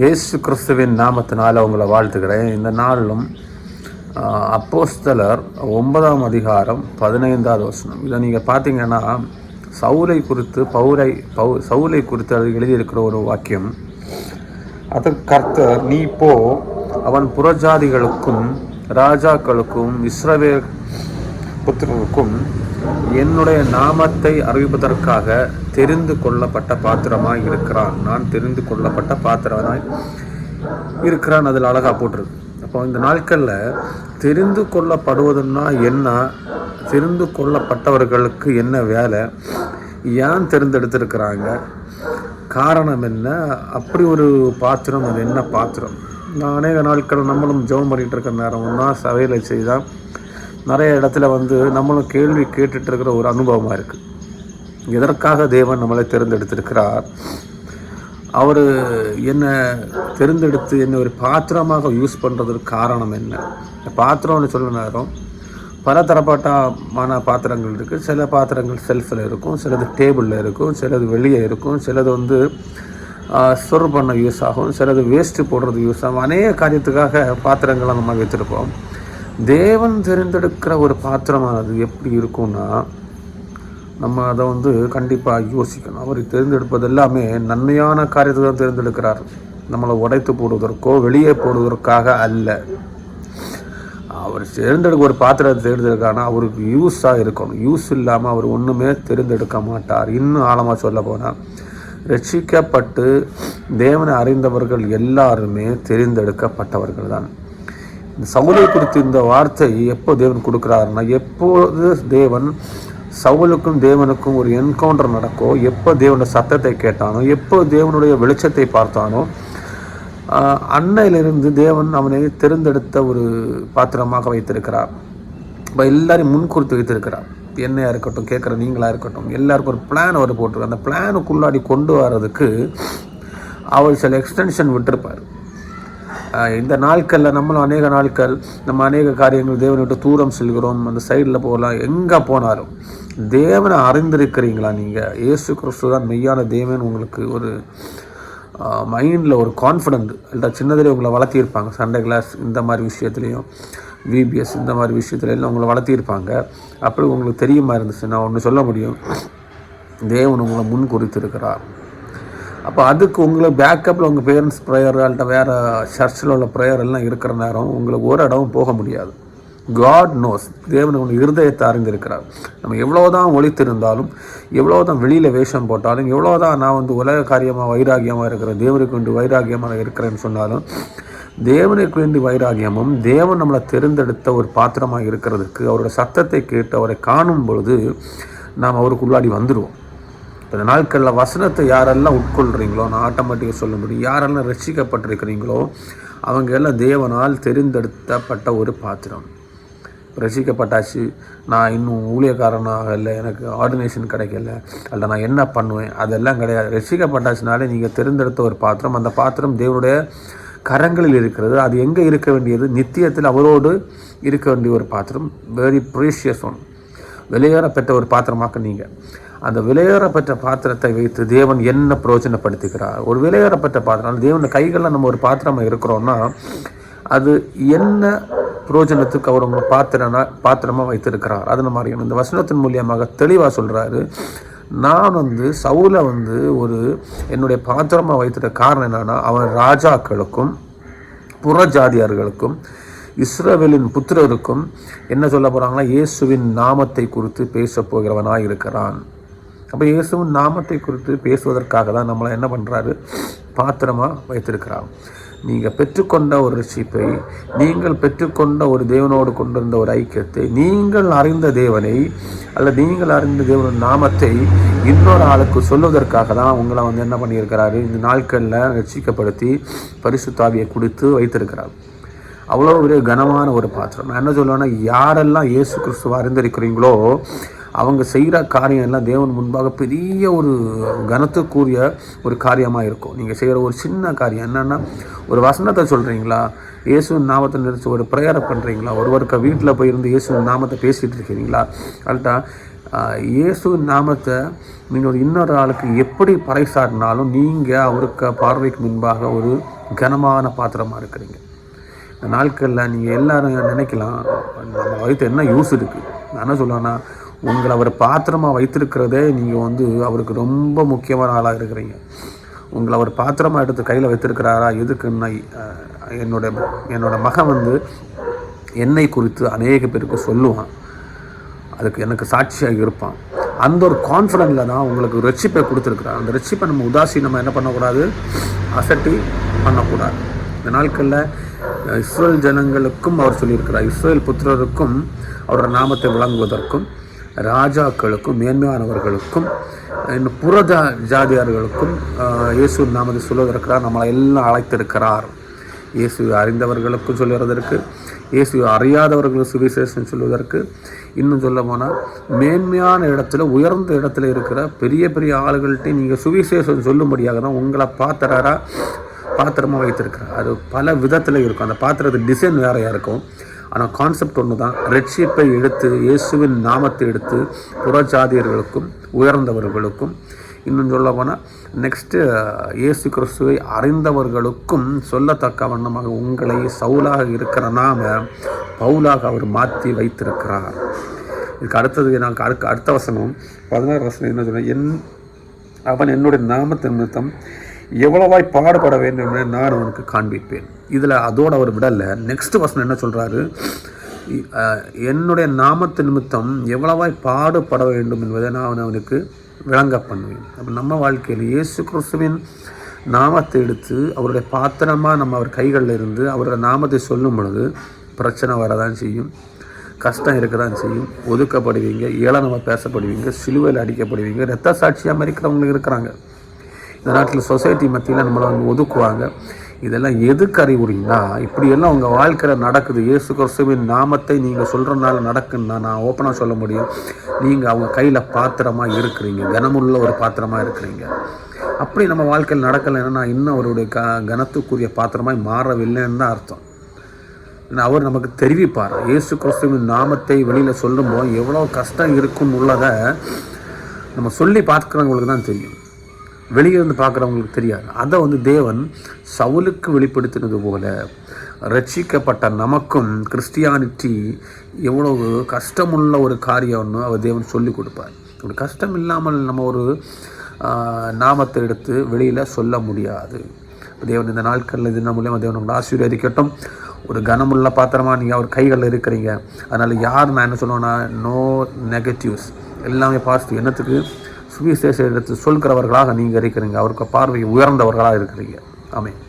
இயேசு கிறிஸ்துவின் நாமத்தினால் உங்களை வாழ்த்துக்கிறேன். இந்த நாளிலும் அப்போஸ்தலர் 9ஆம் அதிகாரம் 15வது வசனம். இதை நீங்கள் பார்த்தீங்கன்னா சவுலை குறித்து அது எழுதியிருக்கிற ஒரு வாக்கியம். அதற்கு கர்த்தர், நீ போ, அவன் புறஜாதிகளுக்கும் ராஜாக்களுக்கும் இஸ்ரவேல் புத்திரருக்கும் என்னுடைய நாமத்தை அறிவிப்பதற்காக தெரிந்து கொள்ளப்பட்ட பாத்திரமாய் இருக்கிறான். நான் தெரிந்து கொள்ளப்பட்ட பாத்திரமாய் இருக்கிறான். அதில் அழகாக போட்டிருக்கு. அப்போ இந்த நாட்களில் தெரிந்து கொள்ளப்படுவதுன்னா என்ன, தெரிந்து கொள்ளப்பட்டவர்களுக்கு என்ன வேலை, ஏன் தெரிந்தெடுத்திருக்கிறாங்க, காரணம் என்ன, அப்படி ஒரு பாத்திரம், அது என்ன பாத்திரம். நான் அநேக நாட்கள் நம்மளும் ஜெபம் பண்ணிகிட்டு இருக்கிற நேரம் ஒன்றா சபையில் செய்தால் நிறைய இடத்துல நம்மளும் கேள்வி கேட்டுட்டு இருக்கிற ஒரு அனுபவமாக இருக்குது. எதற்காக தேவன் நம்மளை தேர்ந்தெடுத்திருக்கிறார், அவர் என்னை தேர்ந்தெடுத்து என்னை ஒரு பாத்திரமாக யூஸ் பண்ணுறதுக்கு காரணம் என்ன. பாத்திரம்னு சொல்ல நேரம் பல தரப்பட்டமான பாத்திரங்கள் இருக்குது. சில பாத்திரங்கள் செல்ஃபில் இருக்கும், சிலது டேபிளில் இருக்கும், சிலது வெளியே இருக்கும், சிலது சர்வ் பண்ண யூஸ் ஆகும், சிலது வேஸ்ட்டு போடுறது யூஸ் ஆகும். அநேக காரியத்துக்காக பாத்திரங்களை நம்ம வைத்திருப்போம். தேவன் தெரிந்தெடுக்கிற ஒரு பாத்திரமானது எப்படி இருக்கும்னா, நம்ம அதை கண்டிப்பாக யோசிக்கணும். அவர் தேர்ந்தெடுப்பது எல்லாமே நன்மையான காரியத்தை தான் தேர்ந்தெடுக்கிறார். நம்மளை உடைத்து போடுவதற்கோ வெளியே போடுவதற்காக அல்ல. அவர் தேர்ந்தெடுக்க ஒரு பாத்திரத்தை தேர்ந்தெடுக்கானா அவருக்கு யூஸாக இருக்கணும். யூஸ் இல்லாமல் அவர் ஒன்றுமே தேர்ந்தெடுக்க மாட்டார். இன்னும் ஆழமாக சொல்ல போனால், ரட்சிக்கப்பட்டு தேவனை அறிந்தவர்கள் எல்லாருமே தெரிந்தெடுக்கப்பட்டவர்கள் தான். இந்த சவுலை குறித்து இந்த வார்த்தை எப்போ தேவன் கொடுக்குறாருன்னா, எப்போது தேவன் சவுலுக்கும் தேவனுக்கும் ஒரு என்கவுண்டர் நடக்கோ, எப்போ தேவனுடைய சத்தத்தை கேட்டானோ, எப்போ தேவனுடைய வெளிச்சத்தை பார்த்தானோ, அன்னையிலிருந்து தேவன் அவனை தெரிந்தெடுத்த ஒரு பாத்திரமாக வைத்திருக்கிறார். இப்போ எல்லாரையும் முன்குறித்து வைத்திருக்கிறார். என்னையாக இருக்கட்டும், கேட்குற நீங்களாக இருக்கட்டும், எல்லாருக்கும் ஒரு பிளான் அவர் போட்டிருக்கார். அந்த பிளானுக்குள்ளாடி கொண்டு வர்றதுக்கு அவர் சில எக்ஸ்டென்ஷன் விட்டிருப்பார். இந்த நாட்களில் நம்மளும் அநேக நாட்கள் நம்ம அநேக காரியங்கள் தேவனை விட்டு தூரம் செல்கிறோம். அந்த சைடில் போகலாம், எங்கே போனாலும் தேவனை அறிந்திருக்கிறீங்களா? நீங்கள் இயேசு கிறிஸ்து தான் மெய்யான தேவன் உங்களுக்கு ஒரு மைண்டில் ஒரு கான்ஃபிடென்ட் இல்லை, சின்னதிலே உங்களை வளர்த்திருப்பாங்க. சண்டே கிளாஸ் இந்த மாதிரி விஷயத்துலையும், விபிஎஸ் இந்த மாதிரி விஷயத்துலையும் உங்களை வளர்த்திருப்பாங்க. அப்படி உங்களுக்கு தெரியுமா இருந்துச்சுன்னா ஒன்று சொல்ல முடியும், தேவன் உங்களை முன் குறித்திருக்கிறார். அப்போ அதுக்கு உங்களுக்கு பேக்கப்பில் உங்கள் பேரண்ட்ஸ் ப்ரேயர் அல்ல வேறு சர்ச்சில் உள்ள ப்ரேயர் எல்லாம் இருக்கிற நேரம் உங்களுக்கு ஒரு இடமும் போக முடியாது. காட் நோஸ், தேவன் உங்களுக்கு இருதயத்தை அறிந்திருக்கிறார். நம்ம எவ்வளோதான் ஒழித்திருந்தாலும், எவ்வளோதான் வெளியில் வேஷம் போட்டாலும், எவ்வளோதான் நான் உலக காரியமாக வைராகியமாக இருக்கிறேன், தேவனுக்கு வேண்டி வைராகியமாக இருக்கிறேன்னு சொன்னாலும், தேவனுக்கு வேண்டி வைராகியமும் தேவன் நம்மளை தெரிந்தெடுத்த ஒரு பாத்திரமாக இருக்கிறதுக்கு அவருடைய சத்தத்தை கேட்டு அவரை காணும் பொழுது நாம் அவருக்குள்ளாடி வந்துடுவோம். இந்த நாட்களில் வசனத்தை யாரெல்லாம் உட்கொள்கிறீங்களோ, நான் ஆட்டோமேட்டிக்காக சொல்ல முடியும், யாரெல்லாம் ரட்சிக்கப்பட்டிருக்கிறீங்களோ அவங்க எல்லாம் தேவனால் தெரிந்தெடுத்தப்பட்ட ஒரு பாத்திரம். ரட்சிக்கப்பட்டாச்சு, நான் இன்னும் ஊழியக்காரனாக இல்லை, எனக்கு ஆர்டினேஷன் கிடைக்கல, அல்ல நான் என்ன பண்ணுவேன், அதெல்லாம் கிடையாது. ரட்சிக்கப்பட்டாச்சுனாலே நீங்கள் தெரிந்தெடுத்த ஒரு பாத்திரம். அந்த பாத்திரம் தேவனுடைய கரங்களில் இருக்கிறது. அது எங்கே இருக்க வேண்டியது? நித்தியத்தில் அவரோடு இருக்க வேண்டிய ஒரு பாத்திரம். வெரி ப்ரீஷியஸ் ஒன், வெளியேறப்பெற்ற ஒரு பாத்திரமாக்க நீங்கள். அந்த விலையேறப்பட்ட பாத்திரத்தை வைத்து தேவன் என்ன பிரயோஜனப்படுத்துகிறார்? ஒரு விலையேறப்பட்ட பாத்திரம், தேவன் கைகளில் நம்ம ஒரு பாத்திரமாக இருக்கிறோன்னா அது என்ன பிரயோஜனத்துக்கு அவர் உங்களை பாத்திரமாக வைத்திருக்கிறார். அது நம்ம அறியணும். இந்த வசனத்தின் மூலியமாக தெளிவாக சொல்கிறாரு, நான் சவுலை ஒரு என்னுடைய பாத்திரமாக வைத்திருக்க காரணம் என்னன்னா, அவன் ராஜாக்களுக்கும் புறஜாதியார்களுக்கும் இஸ்ரவேலின் புத்திரருக்கும் என்ன சொல்ல போகிறாங்கன்னா, இயேசுவின் நாமத்தை குறித்து பேச போகிறவனாக இருக்கிறான். அப்போ இயேசுவின் நாமத்தை குறித்து பேசுவதற்காக தான் நம்மளை என்ன பண்ணுறாரு, பாத்திரமாக வைத்திருக்கிறார். நீங்கள் பெற்றுக்கொண்ட ஒரு ரட்சிப்பை, நீங்கள் பெற்றுக்கொண்ட ஒரு தேவனோடு கொண்டிருந்த ஒரு ஐக்கியத்தை, நீங்கள் அறிந்த தேவனை அல்லது நீங்கள் அறிந்த தேவனுடைய நாமத்தை இன்னொரு ஆளுக்கு சொல்வதற்காக தான் உங்களை என்ன பண்ணியிருக்கிறாரு, இந்த நாட்களில் ரட்சிக்கப்படுத்தி பரிசுத்த ஆவியை கொடுத்து வைத்திருக்கிறார். அவ்வளோ ஒரு கனமான ஒரு பாத்திரம். நான் என்ன சொல்லுவேன்னா, யாரெல்லாம் இயேசு கிறிஸ்துவை அறிந்திருக்கிறீங்களோ அவங்க செய்கிற காரியம் எல்லாம் தேவன் முன்பாக பெரிய ஒரு கனத்துக்குரிய ஒரு காரியமாக இருக்கும். நீங்கள் செய்கிற ஒரு சின்ன காரியம் என்னென்னா, ஒரு வசனத்தை சொல்கிறீங்களா, இயேசுவின் நாமத்தை நிறுத்தி ஒரு ப்ரேயரை பண்ணுறீங்களா, ஒருவருக்கு வீட்டில் போயிருந்து இயேசுவின் நாமத்தை பேசிகிட்டு இருக்கிறீங்களா, அல்லட்டா இயேசுவின் நாமத்தை நீங்கள் இன்னொரு ஆளுக்கு எப்படி பறைசாட்டினாலும் நீங்கள் அவருக்கு பார்வைக்கு முன்பாக ஒரு கனமான பாத்திரமாக இருக்கிறீங்க. இந்த நாட்களில் நீங்கள் எல்லோரும் நினைக்கலாம், நம்ம வைத்து என்ன யூஸ் இருக்குது. நான் என்ன சொல்லுவேன்னா, உங்களை அவர் பாத்திரமாக வைத்திருக்கிறதே நீங்கள் அவருக்கு ரொம்ப முக்கியமான ஆளாக இருக்கிறீங்க. உங்களை அவர் பாத்திரமாக எடுத்து கையில் வைத்திருக்கிறாரா? எதுக்குன்னா, என்னோட மகன் என்னை குறித்து அநேக பேருக்கு சொல்லுவான், அதுக்கு எனக்கு சாட்சியாக இருப்பான். அந்த ஒரு கான்ஃபிடென்ட்டில் தான் உங்களுக்கு ரட்சிப்பை கொடுத்துருக்குறார். அந்த ரட்சிப்பை நம்ம நம்ம என்ன பண்ணக்கூடாது, அசட்டி பண்ணக்கூடாது. இந்த நாட்களில் இஸ்ரேல் ஜனங்களுக்கும் அவர் சொல்லியிருக்கிறார், இஸ்ரேல் புத்திரருக்கும் அவரோட நாமத்தை விளங்குவதற்கும், ராஜாக்களுக்கும், மேன்மையானவர்களுக்கும், இன்னும் புற ஜாதியார்களுக்கும் இயேசு நாமத்தை சொல்வதற்காக நம்மளை எல்லாம் அழைத்திருக்கிறார். இயேசுவை அறிந்தவர்களுக்கும் சொல்லுவதற்கு, இயேசுவை அறியாதவர்களுக்கு சுவிசேஷம் சொல்வதற்கு, இன்னும் சொல்ல போனால் மேன்மையான இடத்துல, உயர்ந்த இடத்துல இருக்கிற பெரிய பெரிய ஆளுகள்கிட்ட நீங்கள் சுவிசேஷம் சொல்லும்படியாக தான் உங்களை பாத்திரமாக வைத்திருக்கிறார். அது பல விதத்தில் இருக்கும். அந்த பாத்திரத்து டிசைன் வேறையாக இருக்கும். ஆனால் கான்செப்ட் ஒன்று தான். ரட்சிப்பை எடுத்து, இயேசுவின் நாமத்தை எடுத்து புறஜாதியர்களுக்கும் உயர்ந்தவர்களுக்கும், இன்னும் சொல்ல போனால் நெக்ஸ்ட்டு இயேசு கிறிஸ்துவை அறிந்தவர்களுக்கும் சொல்லத்தக்க வண்ணமாக உங்களை சவுலாக இருக்கிற நாம பவுலாக அவர் மாற்றி வைத்திருக்கிறார். இதுக்கு அடுத்தது எனக்கு அடுத்த வசனம் 16 வசனம் என்ன சொன்ன, அவன் என்னுடைய நாமத்தின் நிமித்தம் எவ்வளவாய் பாடுபட வேண்டும் என்று நான் அவனுக்கு காண்பிப்பேன். இதில் அதோடு அவர் விடலை. நெக்ஸ்ட் வசனம் என்ன சொல்கிறாரு, என்னுடைய நாமத்தின் நிமித்தம் எவ்வளவாய் பாடுபட வேண்டும் என்பதை நான் அவனுக்கு விளங்க பண்ணுவேன். அப்போ நம்ம வாழ்க்கையில் இயேசு கிறிஸ்துவின் நாமத்தை எடுத்து அவருடைய பாத்திரமாக நம்ம அவர் கைகளில் இருந்து அவருடைய நாமத்தை சொல்லும் பொழுது பிரச்சனை வரதான் செய்யும், கஷ்டம் இருக்க தான் செய்யும், ஒதுக்கப்படுவீங்க, ஏளனமாக பேசப்படுவீங்க, சிலுவையில் அடிக்கப்படுவீங்க, இரத்த சாட்சியாக மறிக்கிறவங்களுக்கு இருக்கிறாங்க. இந்த நாட்டில் சொசைட்டி மத்தியில் நம்மளை ஒதுக்குவாங்க. இதெல்லாம் எதுக்கு அறிவுறீங்கன்னா, இப்படியெல்லாம் உங்கள் வாழ்க்கையில் நடக்குது. இயேசு கிறிஸ்துவின் நாமத்தை நீங்கள் சொல்கிறனால நடக்குன்னா நான் ஓப்பனாக சொல்ல முடியும், நீங்கள் அவங்க கையில் பாத்திரமாக இருக்கிறீங்க, கனமுள்ள ஒரு பாத்திரமாக இருக்கிறீங்க. அப்படி நம்ம வாழ்க்கையில் நடக்கலைன்னா இன்னும் அவருடைய கனத்துக்குரிய பாத்திரமாய் மாறவில்லைன்னு தான் அர்த்தம். அவர் நமக்கு தெரிவிப்பார். இயேசு கிறிஸ்துவின் நாமத்தை வெளியில் சொல்லும்போது எவ்வளோ கஷ்டம் இருக்குன்னு உள்ளதை நம்ம சொல்லி பார்க்குறவங்களுக்கு தான் தெரியும், வெளியிருந்து பார்க்குறவங்களுக்கு தெரியாது. அதை தேவன் சவுலுக்கு வெளிப்படுத்தினது போல ரட்சிக்கப்பட்ட நமக்கும் கிறிஸ்டியானிட்டி எவ்வளவு கஷ்டமுள்ள ஒரு காரியம்னு அவர் தேவன் சொல்லி கொடுப்பார். ஒரு கஷ்டம் இல்லாமல் நம்ம ஒரு நாமத்தை எடுத்து வெளியில் சொல்ல முடியாது. தேவன் இந்த நாட்களில் இது மூலியமாக தேவன் நம்மளை ஆசீர்வதிக்கட்டும். ஒரு கனமுள்ள பாத்திரமாக நீங்கள் அவர் கைகளில் இருக்கிறீங்க. அதனால் யார் நான் என்ன சொல்லுவேன்னா, நோ நெகட்டிவ்ஸ், எல்லாமே பாசிட்டிவ். என்னத்துக்கு, சுவிசேஷ எடுத்து சொல்கிறவர்களாக நீங்கள் இருக்கிறீங்க, அவருக்கு பார்வை உயர்ந்தவர்களாக இருக்கிறீங்க. ஆமென்.